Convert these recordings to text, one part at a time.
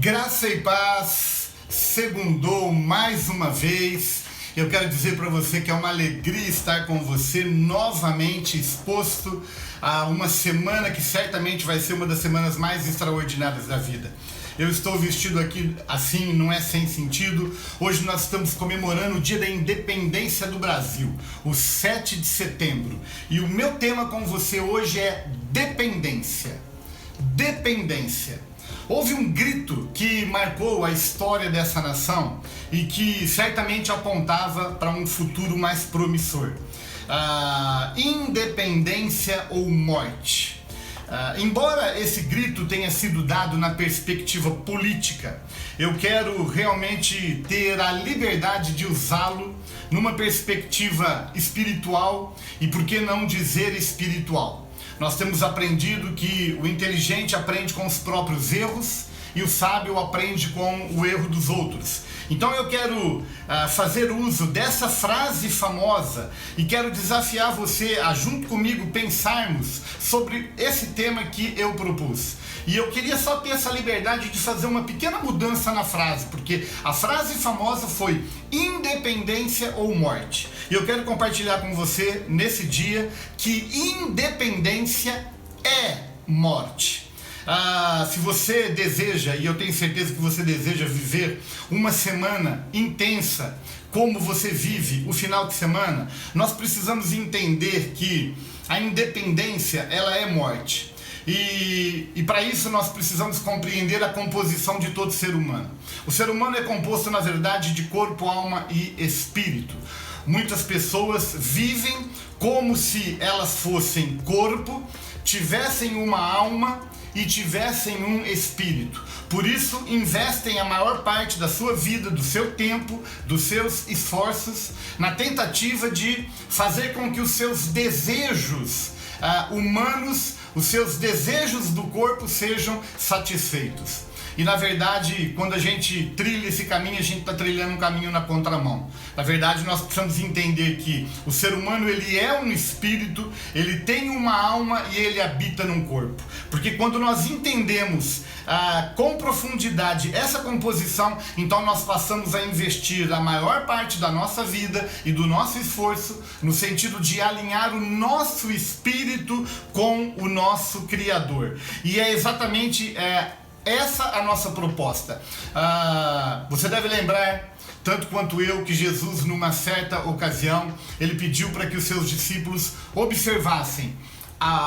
Graça e paz, segundou mais uma vez. Eu quero dizer para você que é uma alegria estar com você novamente exposto a uma semana que certamente vai ser uma das semanas mais extraordinárias da vida. Eu estou vestido aqui assim, não é sem sentido. Hoje nós estamos comemorando o Dia da Independência do Brasil, o 7 de setembro. E o meu tema com você hoje é dependência. Dependência. Houve um grito que marcou a história dessa nação e que certamente apontava para um futuro mais promissor. Independência ou morte. Embora esse grito tenha sido dado na perspectiva política, eu quero realmente ter a liberdade de usá-lo numa perspectiva espiritual e, por que não dizer, espiritual. Nós temos aprendido que o inteligente aprende com os próprios erros e o sábio aprende com o erro dos outros. Então eu quero fazer uso dessa frase famosa e quero desafiar você a, junto comigo, pensarmos sobre esse tema que eu propus. E eu queria só ter essa liberdade de fazer uma pequena mudança na frase, porque a frase famosa foi independência ou morte. E eu quero compartilhar com você nesse dia que independência é morte. Se você deseja, e eu tenho certeza que você deseja viver uma semana intensa, como você vive o final de semana, nós precisamos entender que a independência, ela é morte. E para isso nós precisamos compreender a composição de todo ser humano. O ser humano é composto, na verdade, de corpo, alma e espírito. Muitas pessoas vivem como se elas fossem corpo, tivessem uma alma e tivessem um espírito. Por isso investem a maior parte da sua vida, do seu tempo, dos seus esforços na tentativa de fazer com que os seus desejos humanos, os seus desejos do corpo sejam satisfeitos. E na verdade, quando a gente trilha esse caminho, a gente está trilhando um caminho na contramão. Na verdade, nós precisamos entender que o ser humano, ele é um espírito, ele tem uma alma e ele habita num corpo. Porque quando nós entendemos com profundidade essa composição, então nós passamos a investir a maior parte da nossa vida e do nosso esforço no sentido de alinhar o nosso espírito com o nosso Criador. E é exatamente essa a nossa proposta. Você deve lembrar, tanto quanto eu, que Jesus, numa certa ocasião, ele pediu para que os seus discípulos observassem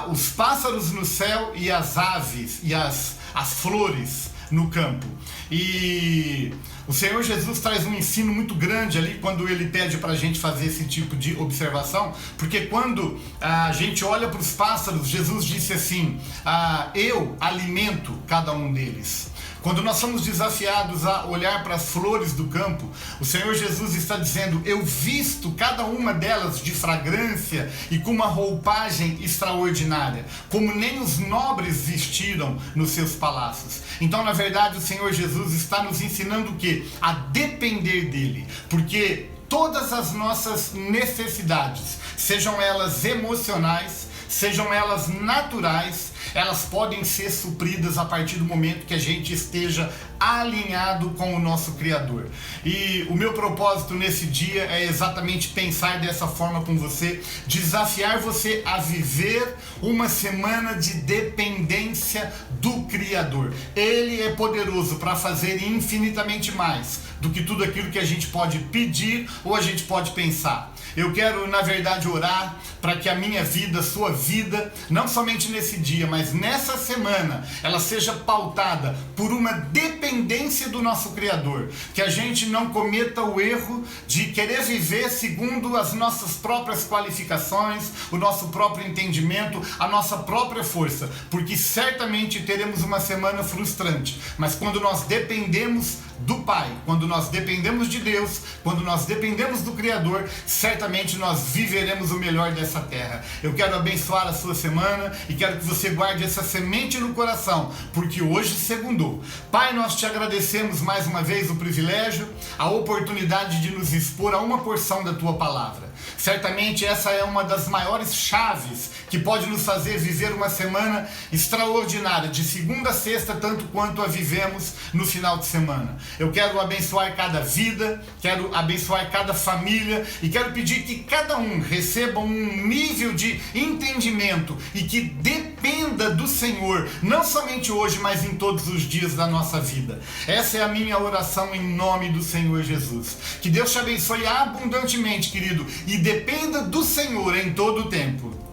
os pássaros no céu e as aves e as flores no campo. E o Senhor Jesus traz um ensino muito grande ali quando ele pede para a gente fazer esse tipo de observação, porque quando a gente olha para os pássaros, Jesus disse assim: eu alimento cada um deles. Quando nós somos desafiados a olhar para as flores do campo, o Senhor Jesus está dizendo: eu visto cada uma delas de fragrância e com uma roupagem extraordinária, como nem os nobres vestiram nos seus palácios. Então, na verdade, o Senhor Jesus está nos ensinando o quê? A depender dele, porque todas as nossas necessidades, sejam elas emocionais, sejam elas naturais, elas podem ser supridas a partir do momento que a gente esteja alinhado com o nosso Criador. E o meu propósito nesse dia é exatamente pensar dessa forma com você, desafiar você a viver uma semana de dependência do Criador. Ele é poderoso para fazer infinitamente mais do que tudo aquilo que a gente pode pedir ou a gente pode pensar. Eu quero, na verdade, orar para que a minha vida, a sua vida, não somente nesse dia, mas nessa semana, ela seja pautada por uma dependência do nosso Criador. Que a gente não cometa o erro de querer viver segundo as nossas próprias qualificações, o nosso próprio entendimento, a nossa própria força, porque certamente teremos uma semana frustrante. Mas quando nós dependemos do Pai, quando nós dependemos de Deus, quando nós dependemos do Criador, certamente nós viveremos o melhor dessa terra. Eu quero abençoar a sua semana e quero que você guarde essa semente no coração, porque hoje segundou. Pai, nós te agradecemos mais uma vez o privilégio, a oportunidade de nos expor a uma porção da tua palavra. Certamente essa é uma das maiores chaves que pode nos fazer viver uma semana extraordinária, de segunda a sexta, tanto quanto a vivemos no final de semana. Eu quero abençoar cada vida, quero abençoar cada família e quero pedir que cada um receba um nível de entendimento e que dependa do Senhor, não somente hoje, mas em todos os dias da nossa vida. Essa é a minha oração em nome do Senhor Jesus. Que Deus te abençoe abundantemente, querido, e dependa do Senhor em todo o tempo.